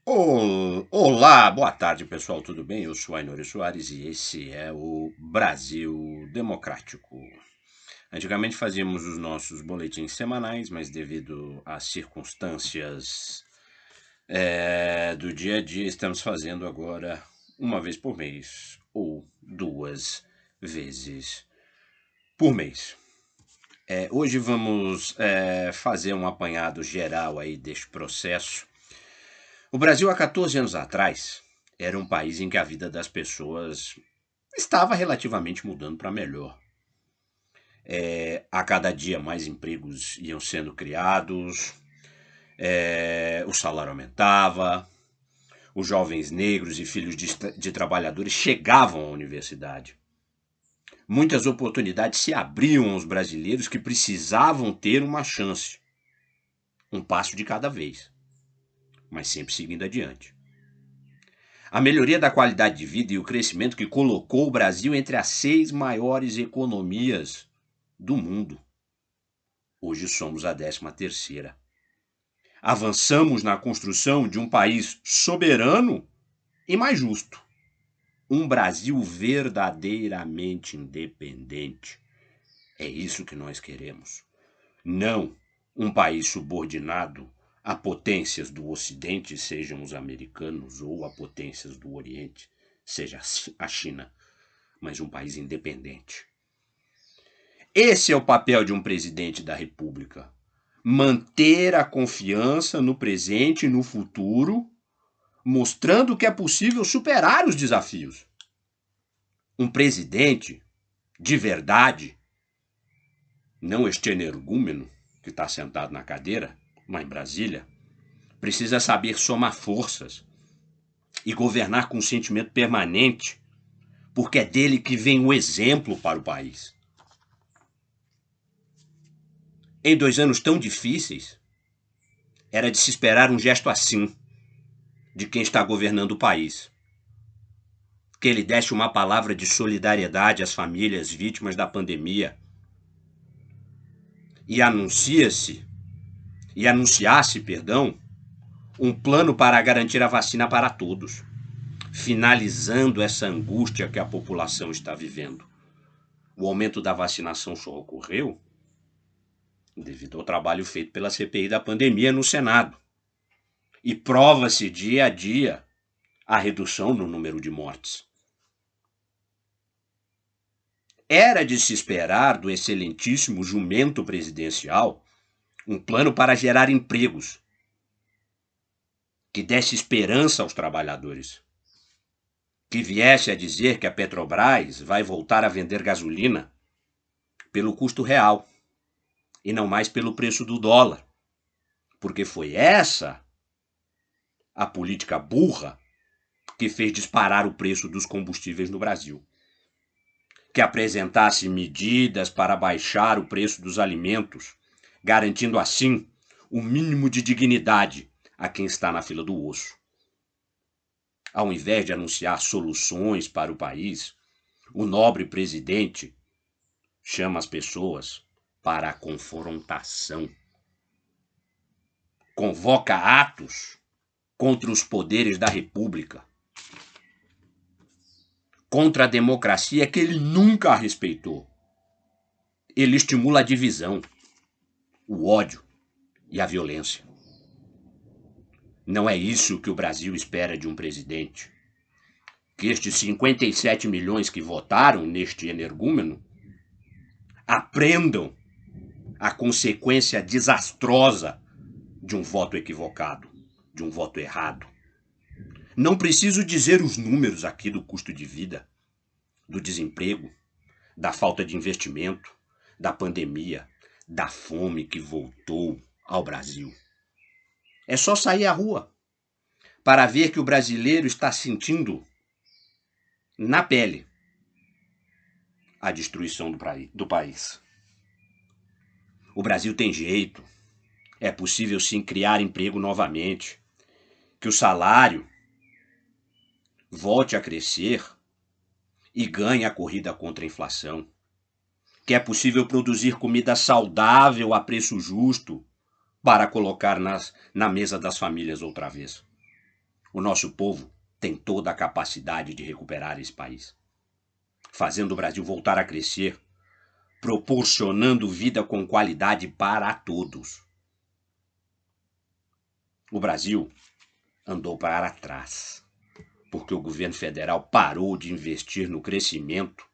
Olá, boa tarde pessoal, tudo bem? Eu sou Ainori Soares e esse é o Brasil Democrático. Antigamente fazíamos os nossos boletins semanais, mas devido às circunstâncias do dia a dia, estamos fazendo agora uma vez por mês ou duas vezes por mês. Hoje vamos fazer um apanhado geral aí deste processo. O Brasil, há 14 anos atrás, era um país em que a vida das pessoas estava relativamente mudando para melhor. A cada dia mais empregos iam sendo criados, o salário aumentava, os jovens negros e filhos de trabalhadores chegavam à universidade. Muitas oportunidades se abriam aos brasileiros que precisavam ter uma chance. Um passo de cada vez, mas sempre seguindo adiante. A melhoria da qualidade de vida e o crescimento que colocou o Brasil entre as 6 maiores economias do mundo. Hoje somos a 13ª. Avançamos na construção de um país soberano e mais justo. Um Brasil verdadeiramente independente. É isso que nós queremos. Não um país subordinado a potências do Ocidente, sejam os americanos, ou a potências do Oriente, seja a China, mas um país independente. Esse é o papel de um presidente da República. Manter a confiança no presente e no futuro, mostrando que é possível superar os desafios. Um presidente de verdade, não este energúmeno que está sentado na cadeira, lá em Brasília, precisa saber somar forças e governar com um sentimento permanente, porque é dele que vem o exemplo para o país. Em 2 anos tão difíceis, era de se esperar um gesto assim, de quem está governando o país. Que ele desse uma palavra de solidariedade às famílias vítimas da pandemia e anunciasse, um plano para garantir a vacina para todos, finalizando essa angústia que a população está vivendo. O aumento da vacinação só ocorreu devido ao trabalho feito pela CPI da pandemia no Senado. E prova-se dia a dia a redução no número de mortes. Era de se esperar do excelentíssimo jumento presidencial um plano para gerar empregos, que desse esperança aos trabalhadores, que viesse a dizer que a Petrobras vai voltar a vender gasolina pelo custo real e não mais pelo preço do dólar, porque foi essa a política burra que fez disparar o preço dos combustíveis no Brasil. Que apresentasse medidas para baixar o preço dos alimentos, garantindo assim o mínimo de dignidade a quem está na fila do osso. Ao invés de anunciar soluções para o país, o nobre presidente chama as pessoas para a confrontação. Convoca atos contra os poderes da República, contra a democracia que ele nunca respeitou. Ele estimula a divisão, o ódio e a violência. Não é isso que o Brasil espera de um presidente. Que estes 57 milhões que votaram neste energúmeno aprendam a consequência desastrosa de um voto equivocado, de um voto errado. Não preciso dizer os números aqui do custo de vida, do desemprego, da falta de investimento, da pandemia, da fome que voltou ao Brasil. É só sair à rua para ver que o brasileiro está sentindo na pele a destruição do país. O Brasil tem jeito. É possível sim criar emprego novamente. Que o salário volte a crescer e ganhe a corrida contra a inflação. Que é possível produzir comida saudável a preço justo para colocar na mesa das famílias outra vez. O nosso povo tem toda a capacidade de recuperar esse país, fazendo o Brasil voltar a crescer, proporcionando vida com qualidade para todos. O Brasil andou para trás, porque o governo federal parou de investir no crescimento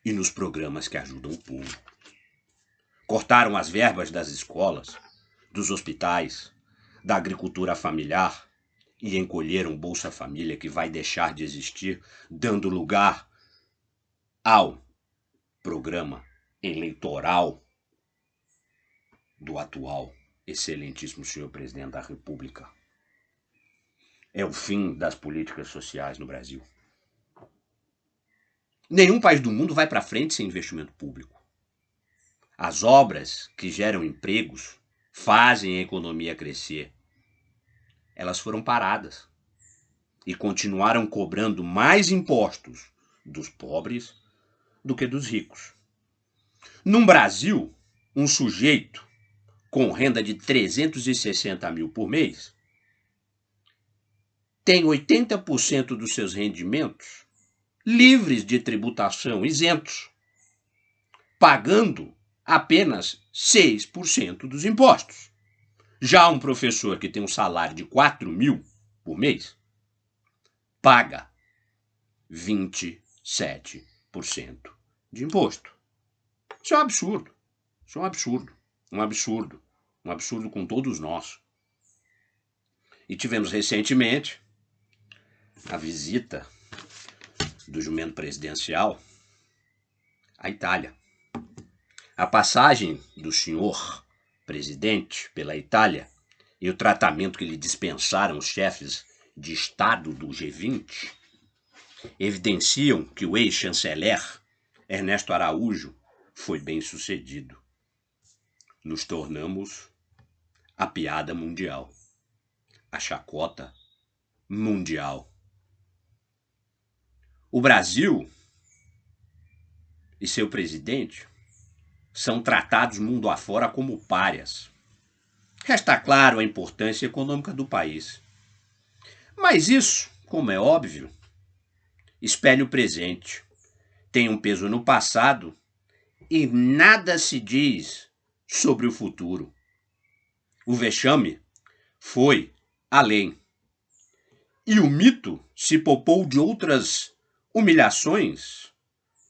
e nos programas que ajudam o povo. Cortaram as verbas das escolas, dos hospitais, da agricultura familiar e encolheram Bolsa Família, que vai deixar de existir, dando lugar ao programa eleitoral do atual excelentíssimo senhor presidente da República. É o fim das políticas sociais no Brasil. Nenhum país do mundo vai para frente sem investimento público. As obras que geram empregos fazem a economia crescer. Elas foram paradas e continuaram cobrando mais impostos dos pobres do que dos ricos. No Brasil, um sujeito com renda de 360 mil por mês tem 80% dos seus rendimentos livres de tributação, isentos, pagando apenas 6% dos impostos. Já um professor que tem um salário de 4 mil por mês paga 27% de imposto. Isso é um absurdo. Isso é um absurdo. Um absurdo. Um absurdo com todos nós. E tivemos recentemente a visita do jumento presidencial à Itália. A passagem do senhor presidente pela Itália e o tratamento que lhe dispensaram os chefes de Estado do G20 evidenciam que o ex-chanceler Ernesto Araújo foi bem sucedido. Nos tornamos a piada mundial, a chacota mundial. O Brasil e seu presidente são tratados mundo afora como párias. Resta claro a importância econômica do país. Mas isso, como é óbvio, espelha o presente, tem um peso no passado e nada se diz sobre o futuro. O vexame foi além. E o mito se poupou de outras humilhações,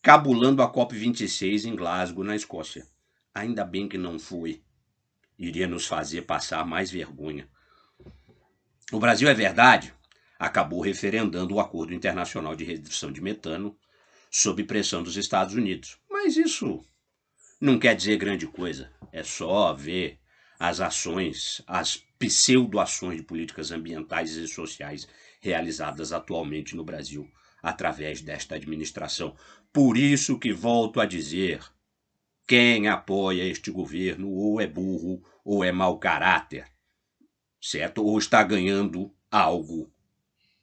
cabulando a COP26 em Glasgow, na Escócia. Ainda bem que não foi. Iria nos fazer passar mais vergonha. O Brasil, é verdade, acabou referendando o Acordo Internacional de Redução de Metano sob pressão dos Estados Unidos. Mas isso não quer dizer grande coisa. É só ver as ações, as pseudo-ações de políticas ambientais e sociais realizadas atualmente no Brasil através desta administração. Por isso que volto a dizer, quem apoia este governo ou é burro ou é mau caráter, certo? Ou está ganhando algo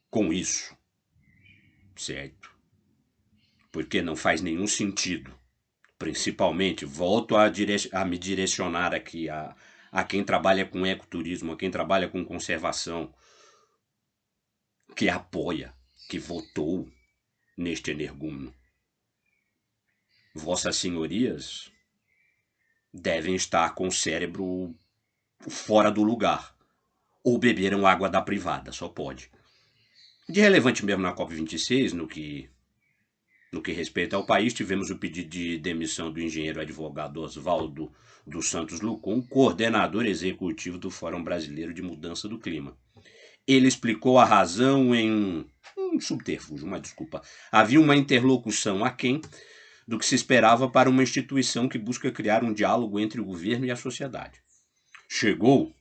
com isso, certo? Porque não faz nenhum sentido. Principalmente, volto a me direcionar aqui a quem trabalha com ecoturismo, a quem trabalha com conservação, que apoia, que votou neste energúmeno. Vossas senhorias devem estar com o cérebro fora do lugar, ou beberam água da privada, só pode. De relevante mesmo na COP26, no que respeita ao país, tivemos o pedido de demissão do engenheiro advogado Oswaldo dos Santos Lucum, coordenador executivo do Fórum Brasileiro de Mudança do Clima. Ele explicou a razão em um subterfúgio, uma desculpa. Havia uma interlocução aquém do que se esperava para uma instituição que busca criar um diálogo entre o governo e a sociedade. Chegou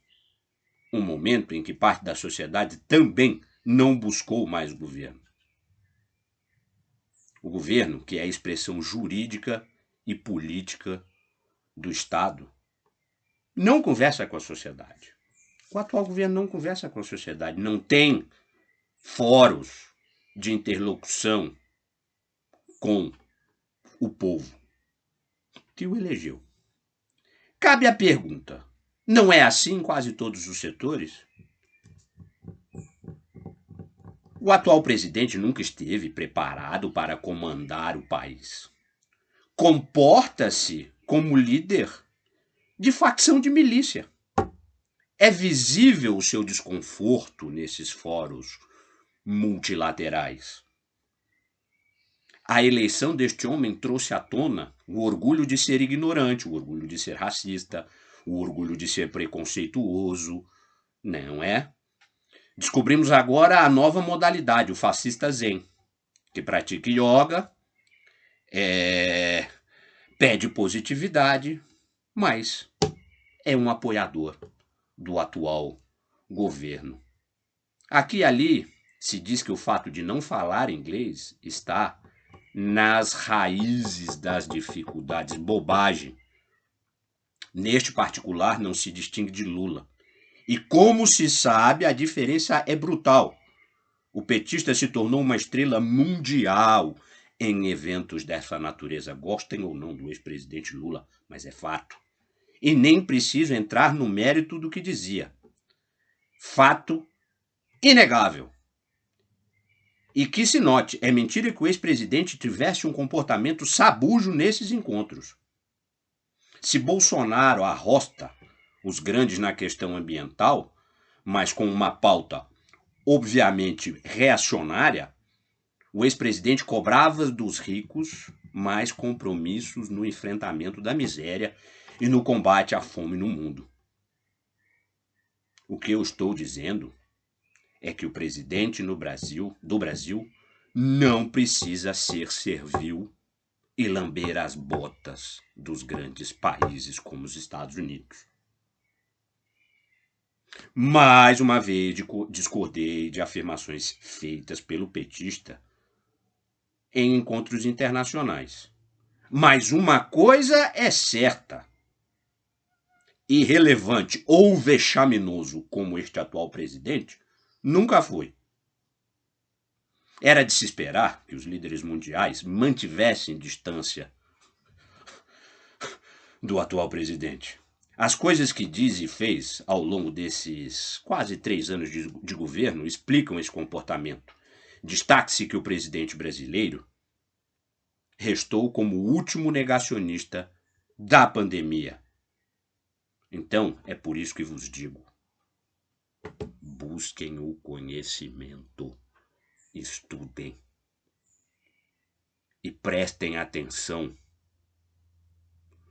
um momento em que parte da sociedade também não buscou mais o governo. O governo, que é a expressão jurídica e política do Estado, não conversa com a sociedade. O atual governo não conversa com a sociedade, não tem fóruns de interlocução com o povo que o elegeu. Cabe a pergunta, não é assim em quase todos os setores? O atual presidente nunca esteve preparado para comandar o país. Comporta-se como líder de facção de milícia. É visível o seu desconforto nesses fóruns multilaterais. A eleição deste homem trouxe à tona o orgulho de ser ignorante, o orgulho de ser racista, o orgulho de ser preconceituoso, não é? Descobrimos agora a nova modalidade, o fascista zen, que pratica yoga, pede positividade, mas é um apoiador do atual governo. Aqui e ali se diz que o fato de não falar inglês está nas raízes das dificuldades. Bobagem. Neste particular não se distingue de Lula. E como se sabe, a diferença é brutal. O petista se tornou uma estrela mundial em eventos dessa natureza. Gostem ou não do ex-presidente Lula, mas é fato. E nem preciso entrar no mérito do que dizia. Fato inegável. E que se note, é mentira que o ex-presidente tivesse um comportamento sabujo nesses encontros. Se Bolsonaro arrosta os grandes na questão ambiental, mas com uma pauta obviamente reacionária, o ex-presidente cobrava dos ricos mais compromissos no enfrentamento da miséria e no combate à fome no mundo. O que eu estou dizendo é que o presidente do Brasil não precisa ser servil e lamber as botas dos grandes países como os Estados Unidos. Mais uma vez discordei de afirmações feitas pelo petista em encontros internacionais. Mas uma coisa é certa: irrelevante ou vexaminoso como este atual presidente, nunca foi. Era de se esperar que os líderes mundiais mantivessem distância do atual presidente. As coisas que diz e fez ao longo desses quase 3 anos de governo explicam esse comportamento. Destaque-se que o presidente brasileiro restou como o último negacionista da pandemia. Então, é por isso que vos digo: busquem o conhecimento, estudem e prestem atenção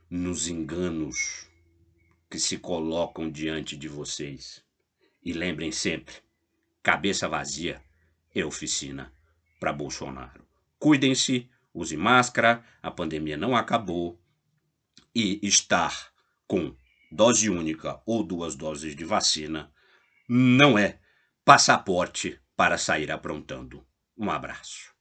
nos enganos que se colocam diante de vocês. E lembrem sempre, cabeça vazia é oficina para Bolsonaro. Cuidem-se, use máscara, a pandemia não acabou e estar com dose única ou 2 doses de vacina não é passaporte para sair aprontando. Um abraço.